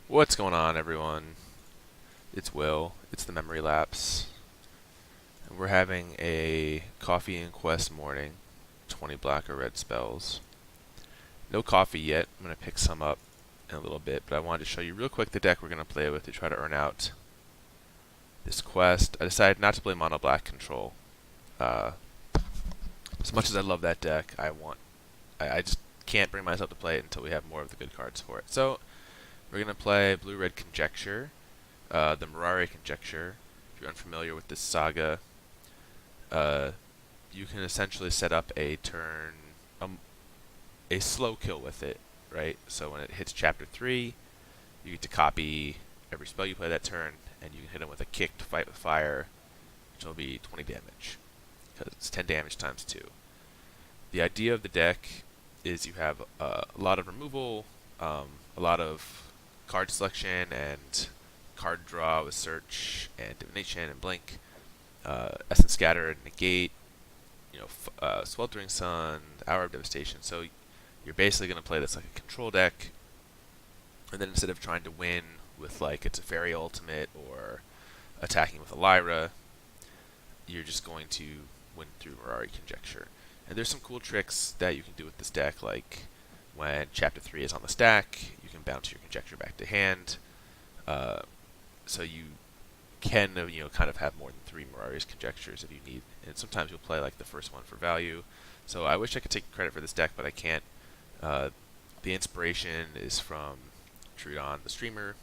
What's going on, everyone? It's Will. It's the Memory Lapse. And we're having a coffee and quest morning. 20 black or red spells. No coffee yet. I'm going to pick some up in a little bit, but I wanted to show you real quick the deck we're going to play with to try to earn out this quest. I decided not to play mono black control. As much as I love that deck, I just can't bring myself to play it until we have more of the good cards for it. So we're going to play blue-red Conjecture. The Mirari Conjecture. If you're unfamiliar with this saga, you can essentially set up a turn, a slow kill with it, right? So when it hits Chapter 3, you get to copy every spell you play that turn, and you can hit them with a kick to fight with fire, which will be 20 damage, because it's 10 damage times 2. The idea of the deck is you have a lot of removal, a lot of card selection, and card draw with search and divination and blink, essence scatter and negate, sweltering sun, hour of devastation. So you're basically going to play this like a control deck, and then instead of trying to win with like it's a fairy ultimate or attacking with a Lyra, you're just going to win through Mirari Conjecture. And there's some cool tricks that you can do with this deck, like when Chapter 3 is on the stack, you can bounce your Conjecture back to hand. So you can, kind of have more than 3 Mirari's Conjectures if you need. And sometimes you'll play like the first one for value. So I wish I could take credit for this deck, but I can't. The inspiration is from TrueDawn, the streamer.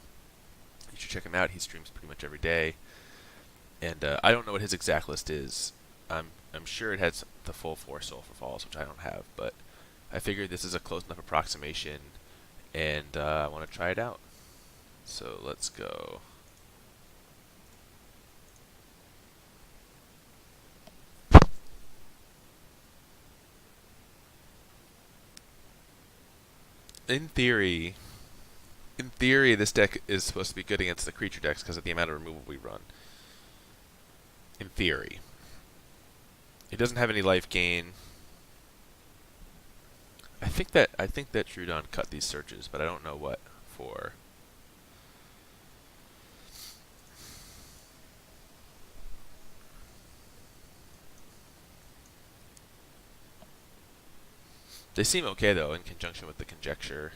You should check him out. He streams pretty much every day. And I don't know what his exact list is. I'm sure it has the full 4 Sulphur Falls, which I don't have, but I figured this is a close enough approximation, and I want to try it out. So let's go. In theory, this deck is supposed to be good against the creature decks because of the amount of removal we run. In theory. It doesn't have any life gain. I think that TrueDawn cut these searches, but I don't know what for. They seem okay though in conjunction with the Conjecture.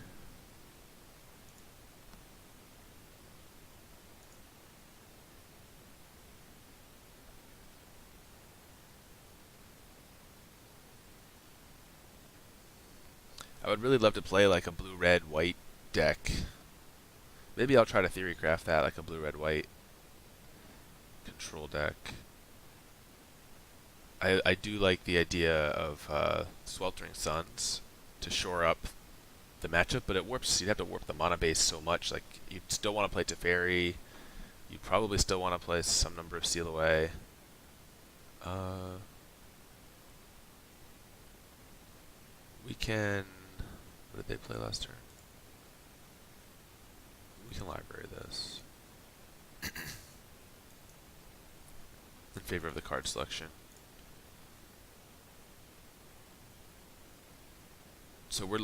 I would really love to play like a blue-red-white deck. Maybe I'll try to theorycraft that, like a blue-red-white control deck. I do like the idea of Sweltering Suns to shore up the matchup, but it warps. You'd have to warp the mana base so much. Like you'd still want to play Teferi. You'd probably still want to play some number of Seal Away. We can. What did they play last turn? We can library this in favor of the card selection. So we're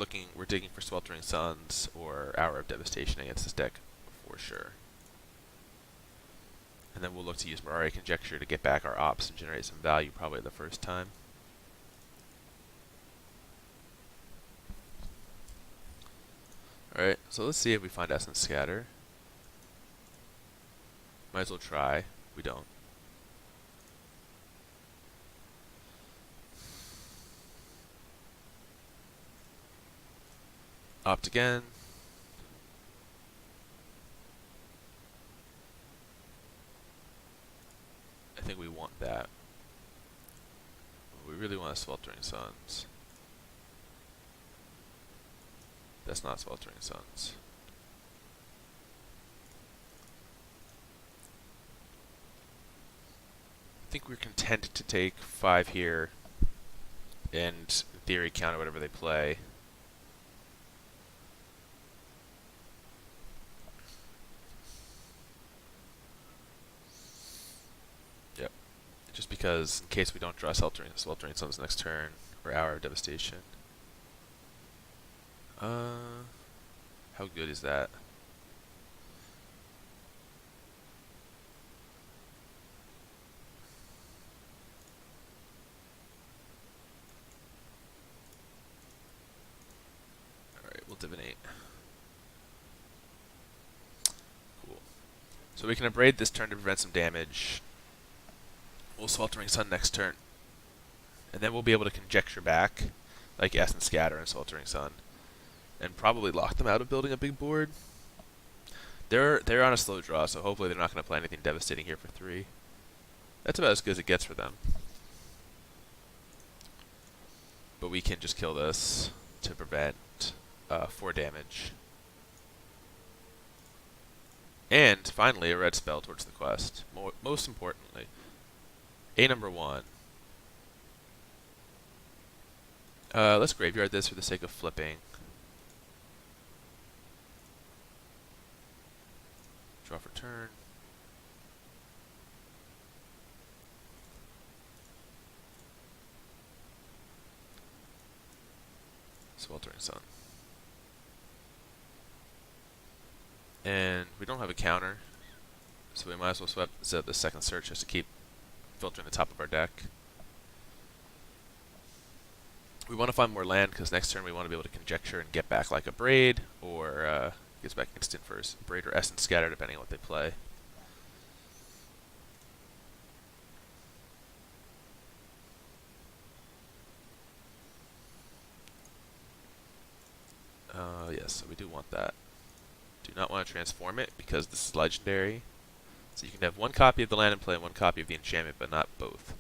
digging for Sweltering Suns or Hour of Devastation against this deck for sure. And then we'll look to use Mirari Conjecture to get back our ops and generate some value probably the first time. Alright, so let's see if we find Essence Scatter. Might as well try. We don't. Opt again. I think we want that. We really want a Sweltering Suns. That's not Sweltering Suns. I think we're content to take 5 here and in theory counter whatever they play. Yep. Just because in case we don't draw Sweltering Suns next turn or Hour of Devastation. How good is that? So we can abrade this turn to prevent some damage. We'll Sweltering Sun next turn. And then we'll be able to conjecture back, like Essence Scatter and Sweltering Sun, and probably lock them out of building a big board. They're on a slow draw, so hopefully they're not going to play anything devastating here for 3. That's about as good as it gets for them. But we can just kill this to prevent 4 damage. And finally, a red spell towards the quest. Most importantly, number 1. Let's graveyard this for the sake of flipping. Draw for turn. Sweltering Sun. And we don't have a counter, so we might as well set up the second search just to keep filtering the top of our deck. We want to find more land because next turn we want to be able to conjecture and get back like a Braid, or gets back instant first Braid or Essence Scatter depending on what they play. Yes, so we do want that. Do not want to transform it because this is legendary. So you can have 1 copy of the land in play and 1 copy of the enchantment, but not both.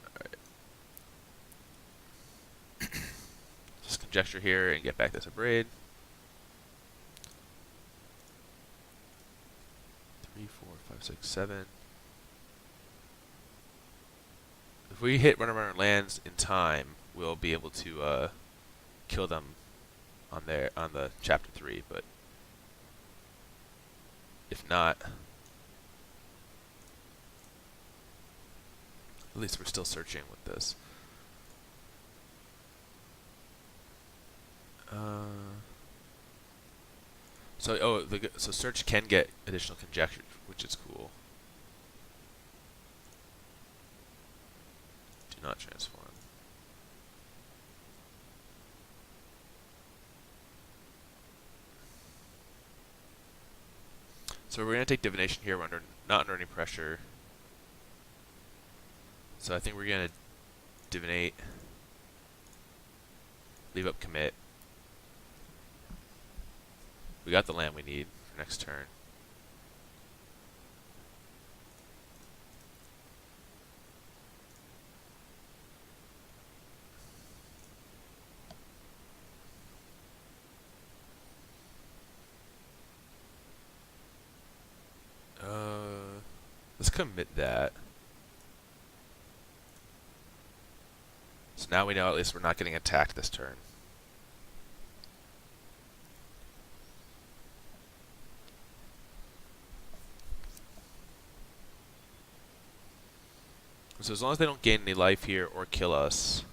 Alright. Just conjecture here and get back this Braid. 3, 4, 5, 6, 7. If we hit run around lands in time, we'll be able to kill them on the chapter 3. But if not, at least we're still searching with this. So search can get additional conjecture, which is cool. Do not transform. So we're going to take divination here. We're not under any pressure. So I think we're going to divinate, leave up commit. We got the land we need for next turn. Let's commit that. So now we know at least we're not getting attacked this turn. So as long as they don't gain any life here or kill us,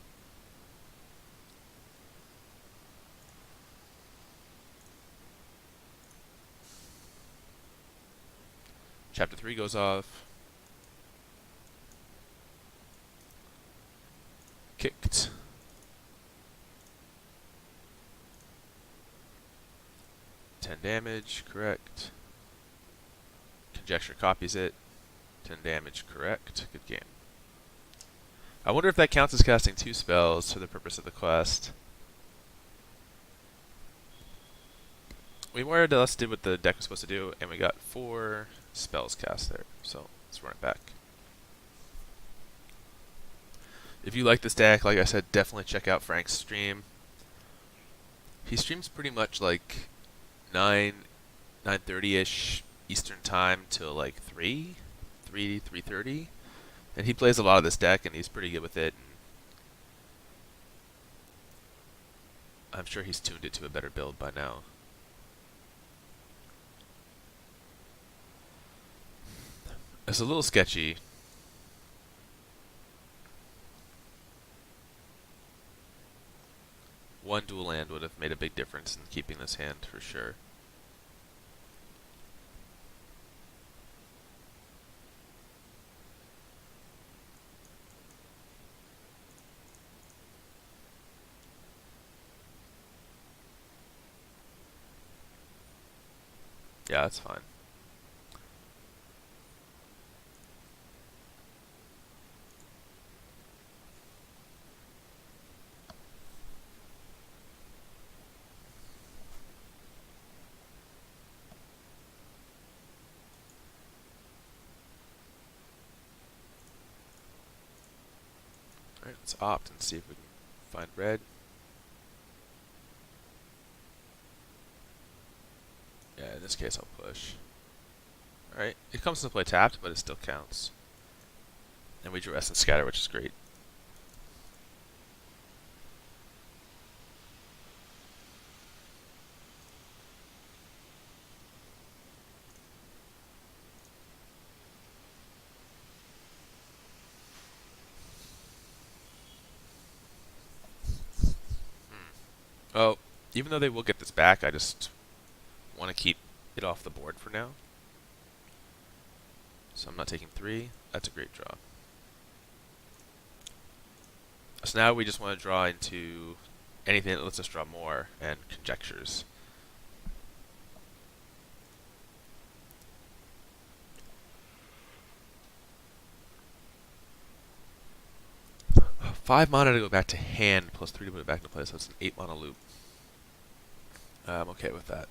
chapter 3 goes off. Kicked. Damage, correct. Conjecture copies it. 10 damage, correct. Good game. I wonder if that counts as casting 2 spells for the purpose of the quest. We more or less did what the deck was supposed to do, and we got 4 spells cast there. So let's run it back. If you like this deck, like I said, definitely check out Frank's stream. He streams pretty much like 9:30ish Eastern time till like 3:30, and he plays a lot of this deck, and he's pretty good with it. And I'm sure he's tuned it to a better build by now. It's a little sketchy. One dual land would have made a big difference in keeping this hand for sure. Yeah, that's fine. Alright, let's opt and see if we can find red. Yeah, in this case I'll push. Alright, it comes into play tapped, but it still counts. And we drew S and scatter, which is great. Oh, even though they will get this back, I just want to keep it off the board for now. So I'm not taking 3. That's a great draw. So now we just want to draw into anything that lets us draw more, and conjectures. Five mana to go back to hand, plus 3 to put it back into play, so it's an 8 mana loop. I'm okay with that.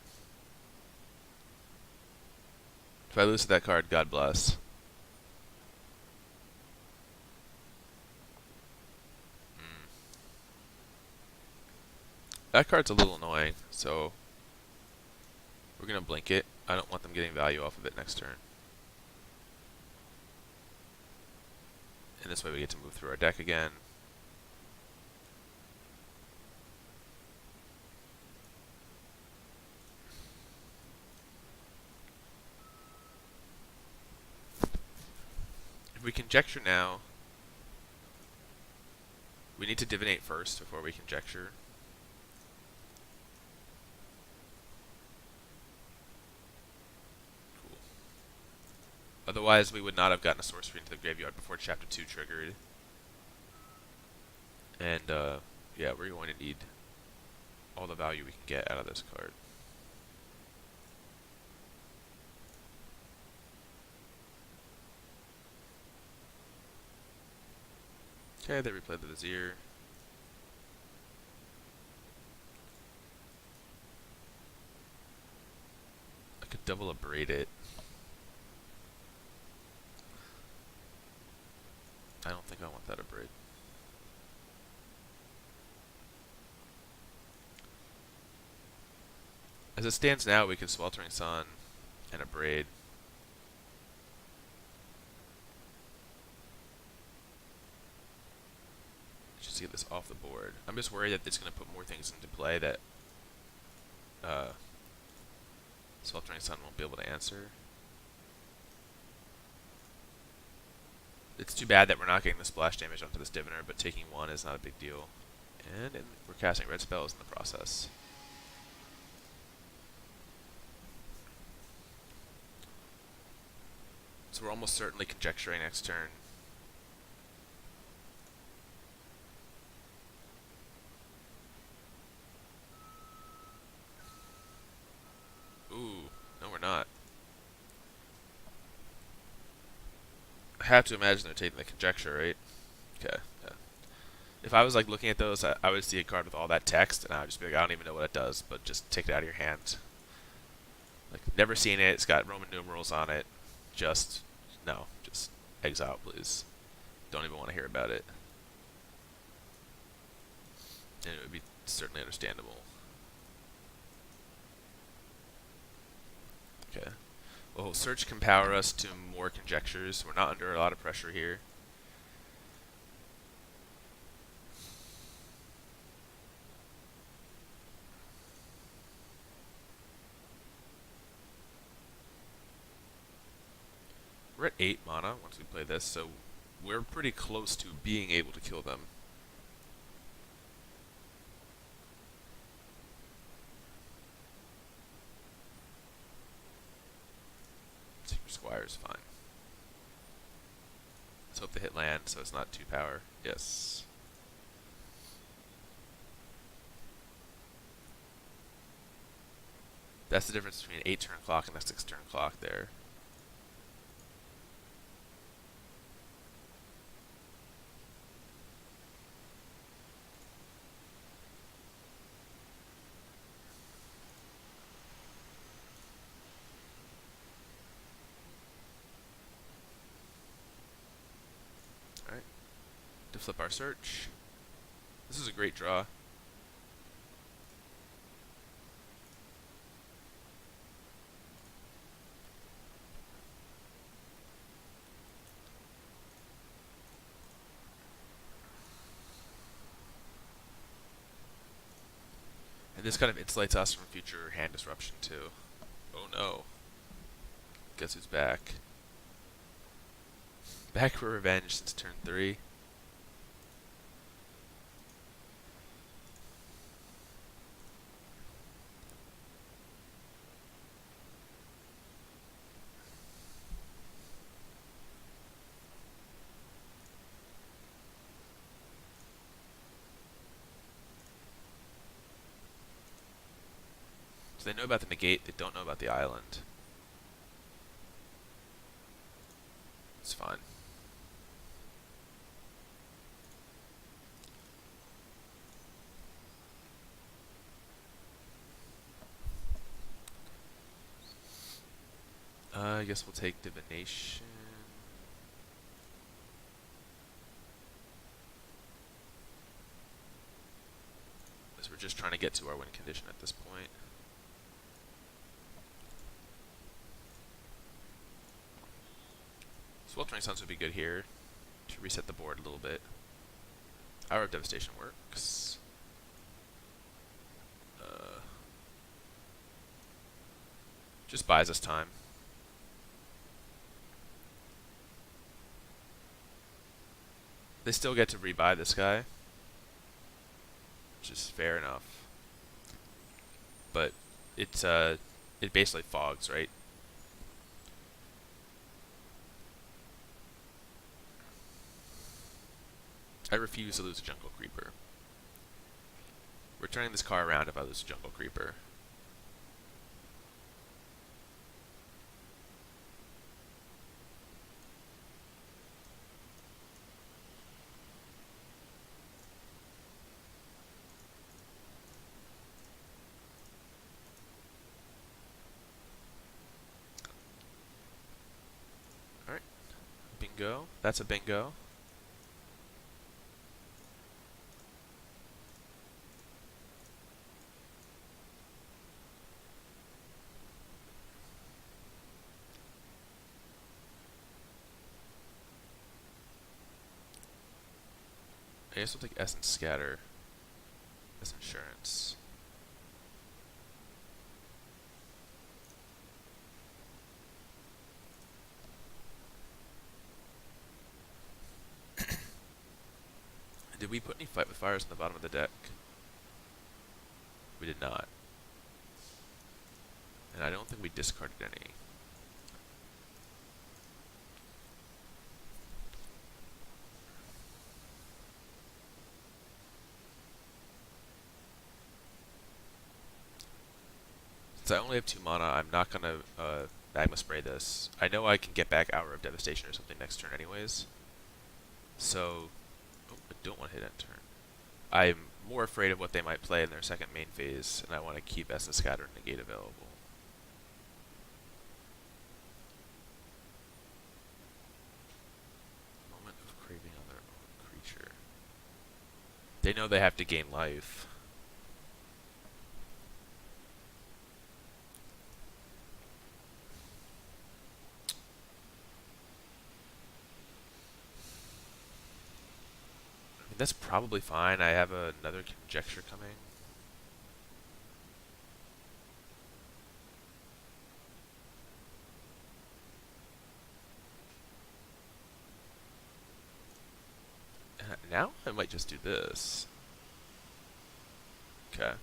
If I lose to that card, God bless. That card's a little annoying, so we're going to blink it. I don't want them getting value off of it next turn. And this way we get to move through our deck again. If we conjecture now, we need to divinate first before we conjecture. Cool. Otherwise, we would not have gotten a sorcery into the graveyard before Chapter 2 triggered. And, yeah, we're going to need all the value we can get out of this card. Okay, they replay the Vizier. I could double abrade it. I don't think I want that abrade. As it stands now, we can Sweltering Sun and abrade. Just to get this off the board. I'm just worried that it's going to put more things into play that Sweltering Sun won't be able to answer. It's too bad that we're not getting the splash damage onto this Diviner, but taking 1 is not a big deal. And we're casting red spells in the process. So we're almost certainly conjecturing next turn. Ooh, no we're not. I have to imagine they're taking the conjecture, right? Okay, yeah. If I was like looking at those, I would see a card with all that text, and I would just be like, I don't even know what it does, but just take it out of your hand. Like, never seen it, it's got Roman numerals on it. Just, no, just exile, please. Don't even want to hear about it. And it would be certainly understandable. Okay. Well, search can power us to more conjectures. We're not under a lot of pressure here. We're at 8 mana once we play this, so we're pretty close to being able to kill them. Secret Squire's fine. Let's hope they hit land so it's not 2 power. Yes. That's the difference between an 8 turn clock and a 6 turn clock there. Alright, to flip our search. This is a great draw. And this kind of insulates us from future hand disruption too. Oh no. Guess who's back? Back for revenge since turn 3. So they know about the negate, they don't know about the island. It's fine. I guess we'll take divination. Because we're just trying to get to our win condition at this point. Sweltering Suns would be good here to reset the board a little bit. Hour of Devastation works. Just buys us time. They still get to rebuy this guy, which is fair enough. But it basically fogs, right? I refuse to lose a Jungle Creeper. We're turning this car around if I lose a Jungle Creeper. Alright. Bingo. That's a bingo. I guess we'll take Essence Scatter as insurance. Did we put any Fight with Fires on the bottom of the deck? We did not. And I don't think we discarded any. Since I only have 2 mana, I'm not going to Magma Spray this. I know I can get back Hour of Devastation or something next turn anyways. So, oh, I don't want to hit end turn. I'm more afraid of what they might play in their second main phase, and I want to keep Essence Scatter and Negate available. Moment of Craving on their own creature. They know they have to gain life. That's probably fine. I have another Conjecture coming. Now I might just do this. Okay. Well,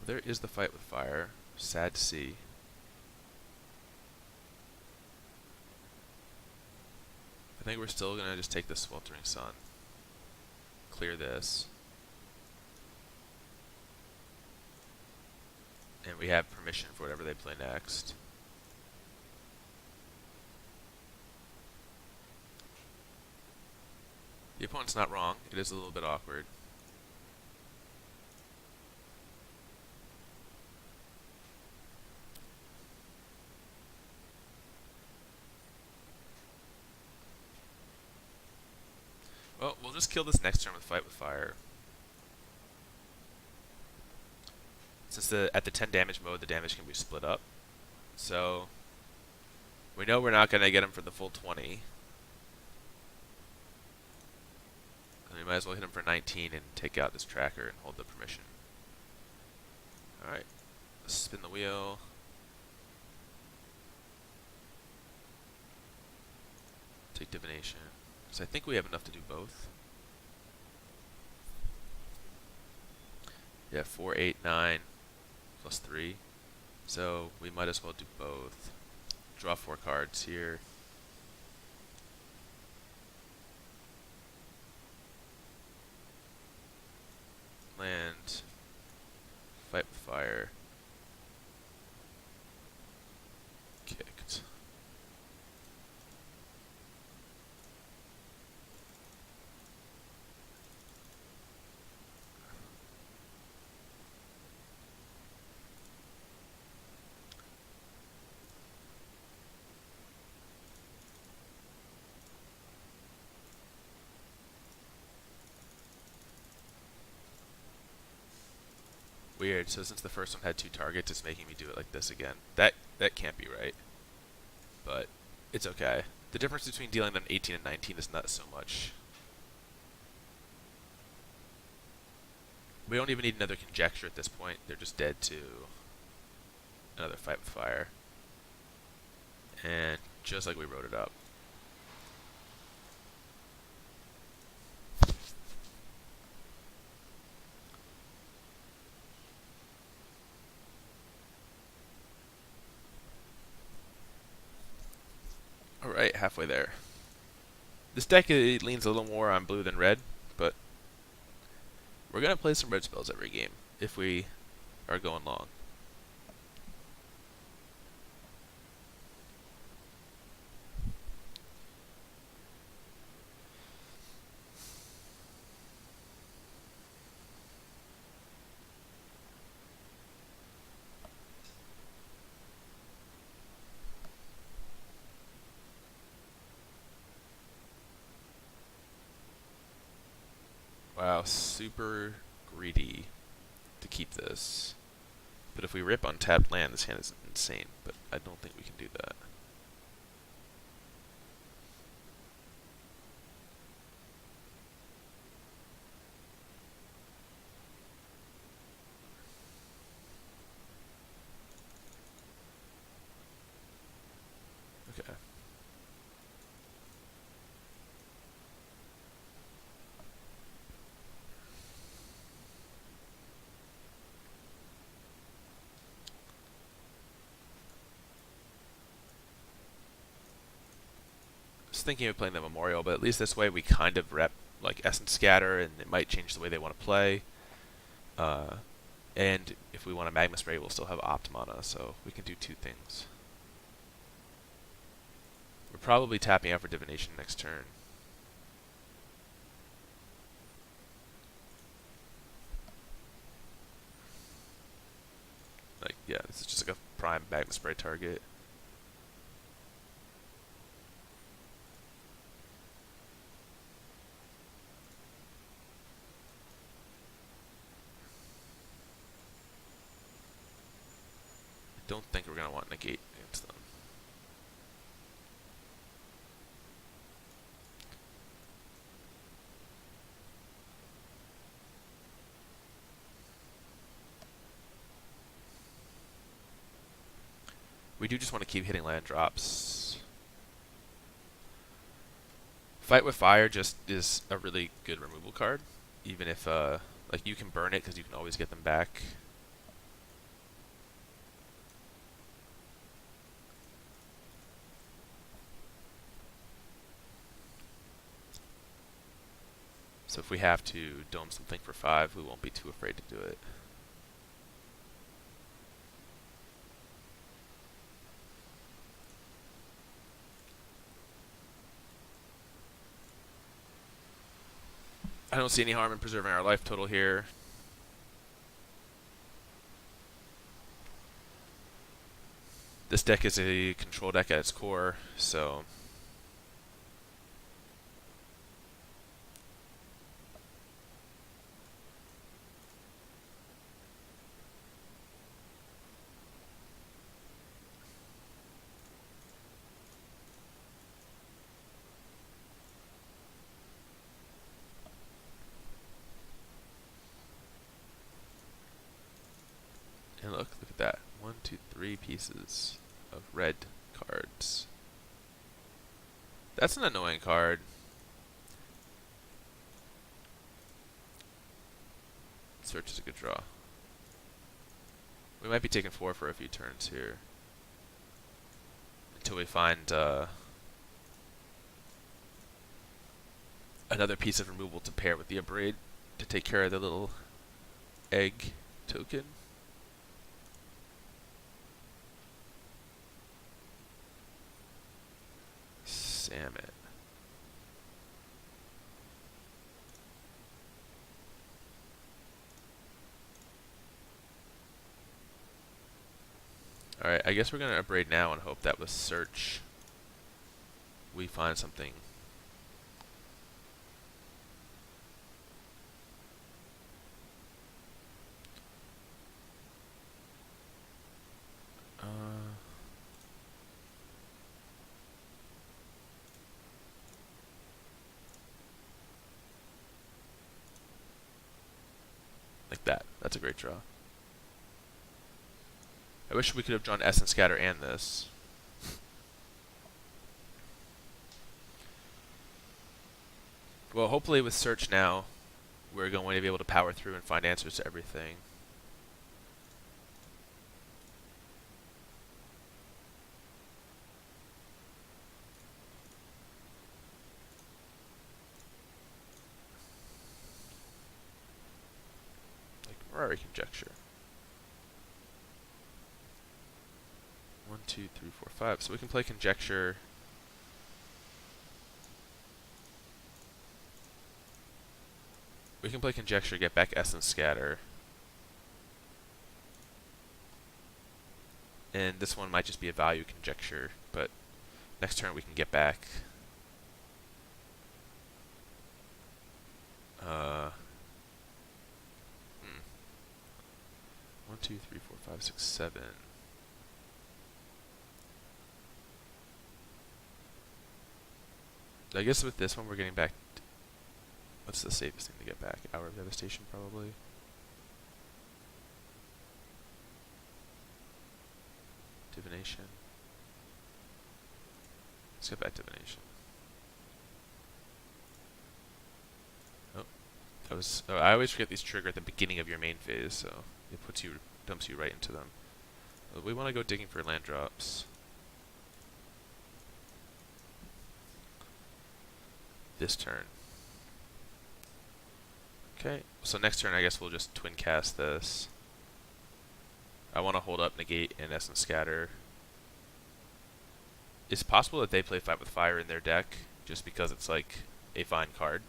there is the Fight with Fire. Sad to see. I think we're still going to just take the Sweltering Sun. Clear this. And we have permission for whatever they play next. The opponent's not wrong. It is a little bit awkward. Well, we'll just kill this next turn with Fight with Fire. Since at the 10 damage mode, the damage can be split up. So, we know we're not going to get him for the full 20. And we might as well hit him for 19 and take out this tracker and hold the permission. Alright, spin the wheel. Take divination. So I think we have enough to do both. Yeah, 4, 8, 9, plus 3. So we might as well do both. Draw 4 cards here. Land. Fight with Fire. Kicked. Weird, so since the first one had 2 targets, it's making me do it like this again. That can't be right. But it's okay. The difference between dealing them 18 and 19 is not so much. We don't even need another Conjecture at this point. They're just dead to another Fight with Fire. And just like we wrote it up. Alright, halfway there. This deck leans a little more on blue than red, but we're going to play some red spells every game if we are going long. Wow, super greedy to keep this. But if we rip untapped land, this hand is insane. But I don't think we can do that. Okay. Thinking of playing the Memorial, but at least this way we kind of rep like Essence Scatter, and it might change the way they want to play. And if we want a Magma Spray, we'll still have Opt Mana, so we can do 2 things. We're probably tapping out for Divination next turn. Like, yeah, this is just like a prime Magma Spray target. Don't think we're going to want Negate against them. We do just want to keep hitting land drops. Fight with Fire just is a really good removal card, even if like you can burn it because you can always get them back. So if we have to dome something for 5, we won't be too afraid to do it. I don't see any harm in preserving our life total here. This deck is a control deck at its core, so and look at that. 1, 2, 3 pieces of red cards. That's an annoying card. Search is a good draw. We might be taking 4 for a few turns here. Until we find another piece of removal to pair with the Abrade to take care of the little egg token. Salmon. Alright, I guess we're going to Abrade now and hope that with search we find something. Like that. That's a great draw. I wish we could have drawn Essence Scatter and this. Well, hopefully with search now, we're going to be able to power through and find answers to everything. Like Mirari Conjecture. 1, 2, 3, 4, 5. So we can play Conjecture. We can play Conjecture, get back Essence Scatter. And this one might just be a value Conjecture, but next turn we can get back 1, 2, 3, 4, 5, 6, 7. I guess with this one we're getting back. What's the safest thing to get back? Hour of Devastation, probably. Divination. Let's get back Divination. Oh, that was. Oh, I always forget these trigger at the beginning of your main phase, so it dumps you right into them. We want to go digging for land drops. This turn. Okay, so next turn I guess we'll just twin cast this. I want to hold up Negate and Essence Scatter. It's possible that they play Fight with Fire in their deck just because it's like a fine card.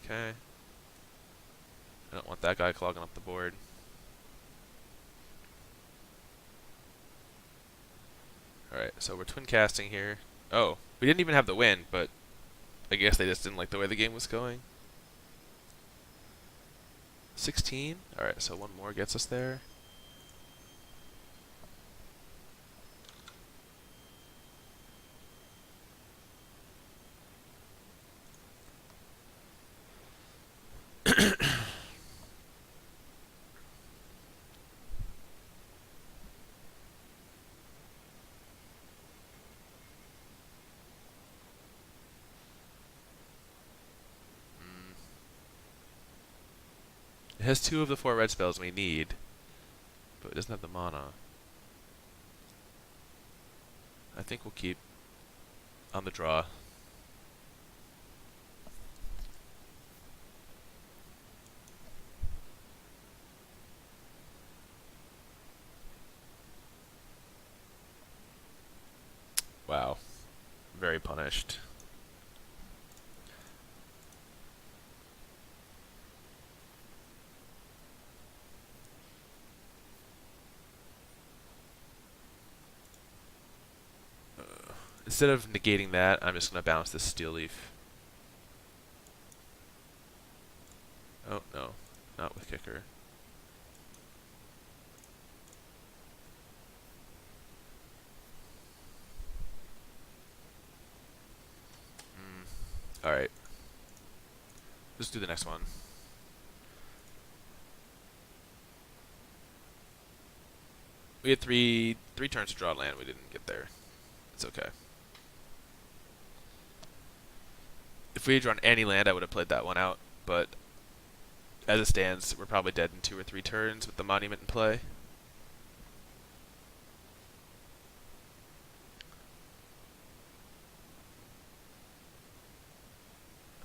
Okay. I don't want that guy clogging up the board. Alright, so we're twin casting here. Oh, we didn't even have the win, but I guess they just didn't like the way the game was going. 16? Alright, so one more gets us there. It has 2 of the 4 red spells we need, but it doesn't have the mana. I think we'll keep on the draw. very punished. Instead of negating that, I'm just going to bounce this steel leaf. Oh, no. Not with kicker. Alright. Let's do the next one. We had three turns to draw land. We didn't get there. It's okay. If we had drawn any land, I would have played that one out. But as it stands, we're probably dead in 2 or 3 turns with the monument in play.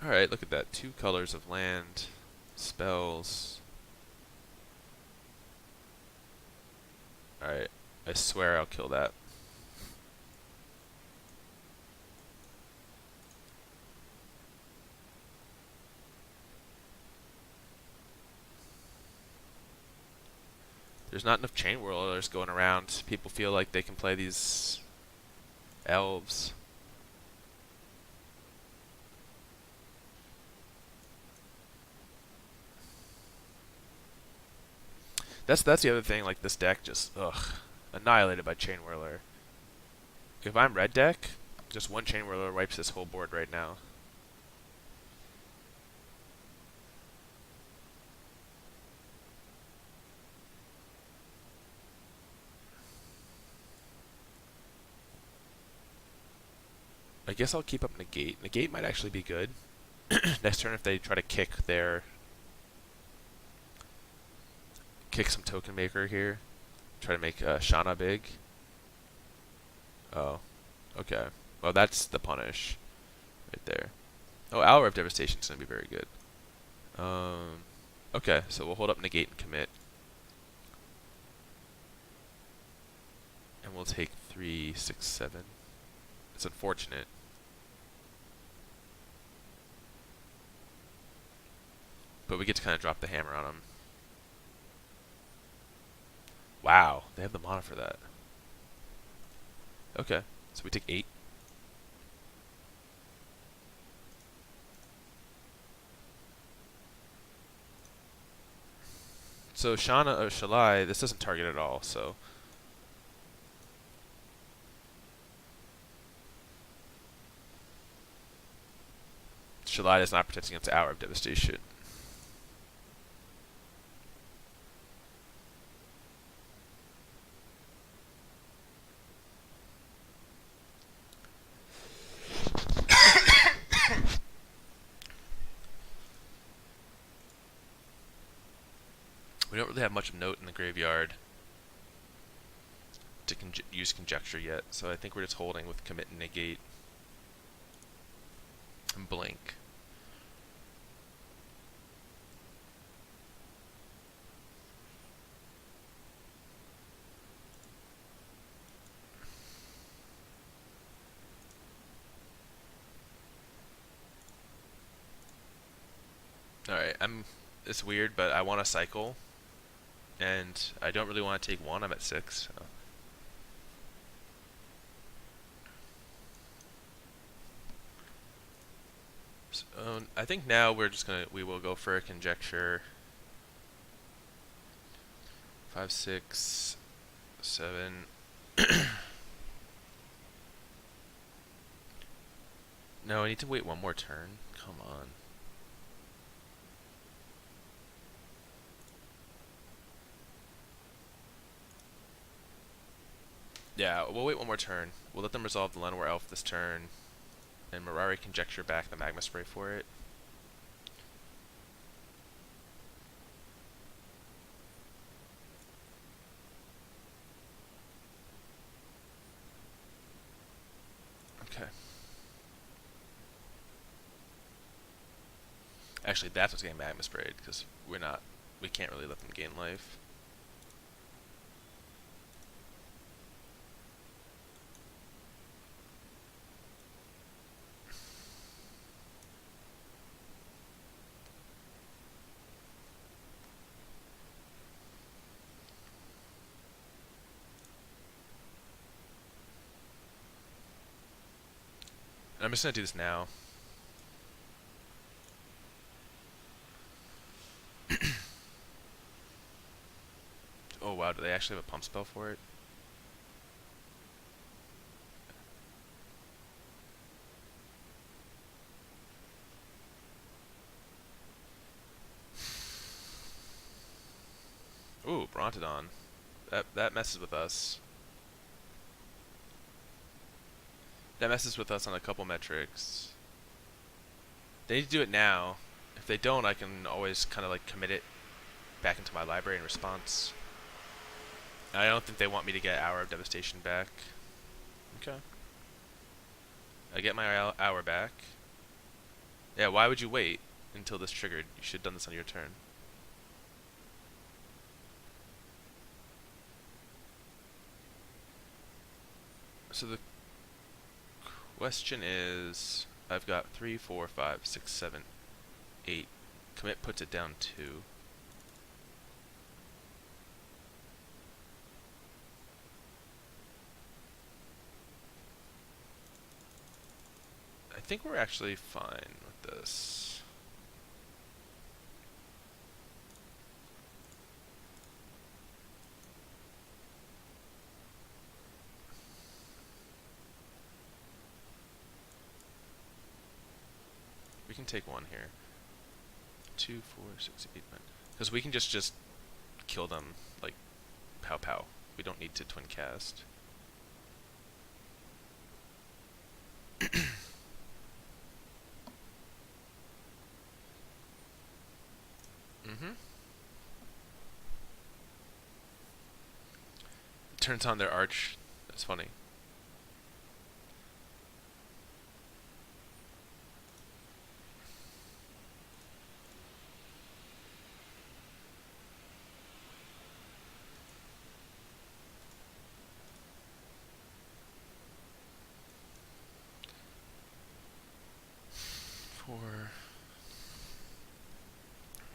Alright, look at that. 2 colors of land, spells. Alright, I swear I'll kill that. There's not enough chain whirlers going around. People feel like they can play these elves. That's the other thing, like this deck just annihilated by chain whirler. If I'm red deck, just one chain whirler wipes this whole board right now. I guess I'll keep up negate. Negate might actually be good. Next turn if they try to kick some token maker here. Try to make Shana big. Oh. Okay. Well, that's the punish. Right there. Oh, Hour of Devastation is going to be very good. Okay, so we'll hold up negate and commit. And we'll take 3, 6, 7. It's unfortunate. But we get to kind of drop the hammer on them. Wow, they have the mana for that. Okay, so we take 8. So Shana or Shalai, this doesn't target at all, so... Shalai is not protecting against Hour of Devastation. We don't really have much of note in the graveyard to use Conjecture yet, so I think we're just holding with Commit and Negate and Blink. Alright, it's weird, but I want to cycle. And I don't really want to take 1, I'm at 6. So, I think now we will go for a Conjecture. 5, 6, 7. No, I need to wait 1 more turn. Come on. Yeah, we'll wait 1 more turn. We'll let them resolve the Llanowar Elf this turn. And Mirari Conjecture back the Magma Spray for it. Okay. Actually, that's what's getting Magma Sprayed, because we can't really let them gain life. I'm just gonna do this now. Oh wow, do they actually have a pump spell for it? Ooh, Brontodon. That messes with us. That messes with us on a couple metrics. They need to do it now. If they don't, I can always kind of like commit it back into my library in response. I don't think they want me to get Hour of Devastation back. Okay. I get my hour back. Yeah, why would you wait until this triggered? You should have done this on your turn. So the question is, I've got 3, 4, 5, 6, 7, 8. Commit puts it down 2. I think we're actually fine with this. We can take one here. 2, 4, 6, 8, 9. Because we can just kill them like pow pow. We don't need to twin cast. Turns on their arch. That's funny.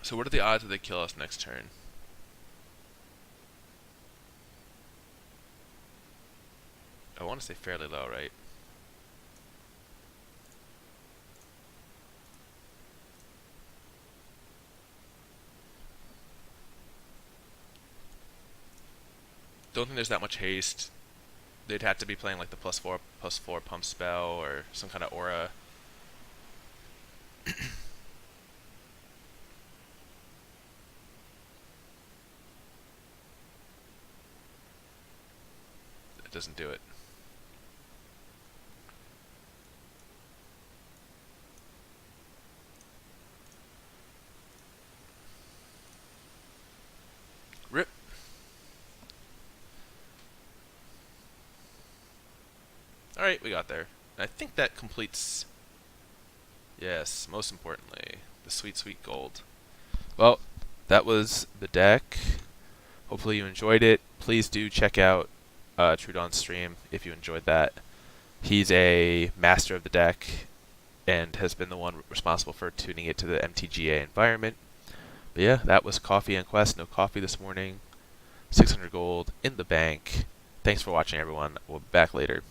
So what are the odds that they kill us next turn? I want to say fairly low, right? Don't think there's that much haste. They'd have to be playing like the +4/+4 pump spell or some kind of aura. It doesn't do it. Rip. Alright, we got there. I think that completes... Yes, most importantly, the sweet, sweet gold. Well, that was the deck. Hopefully you enjoyed it. Please do check out TrueDawn's stream if you enjoyed that. He's a master of the deck and has been the one responsible for tuning it to the MTGA environment. But yeah, that was Coffee and Quest. No coffee this morning. 600 gold in the bank. Thanks for watching, everyone. We'll be back later.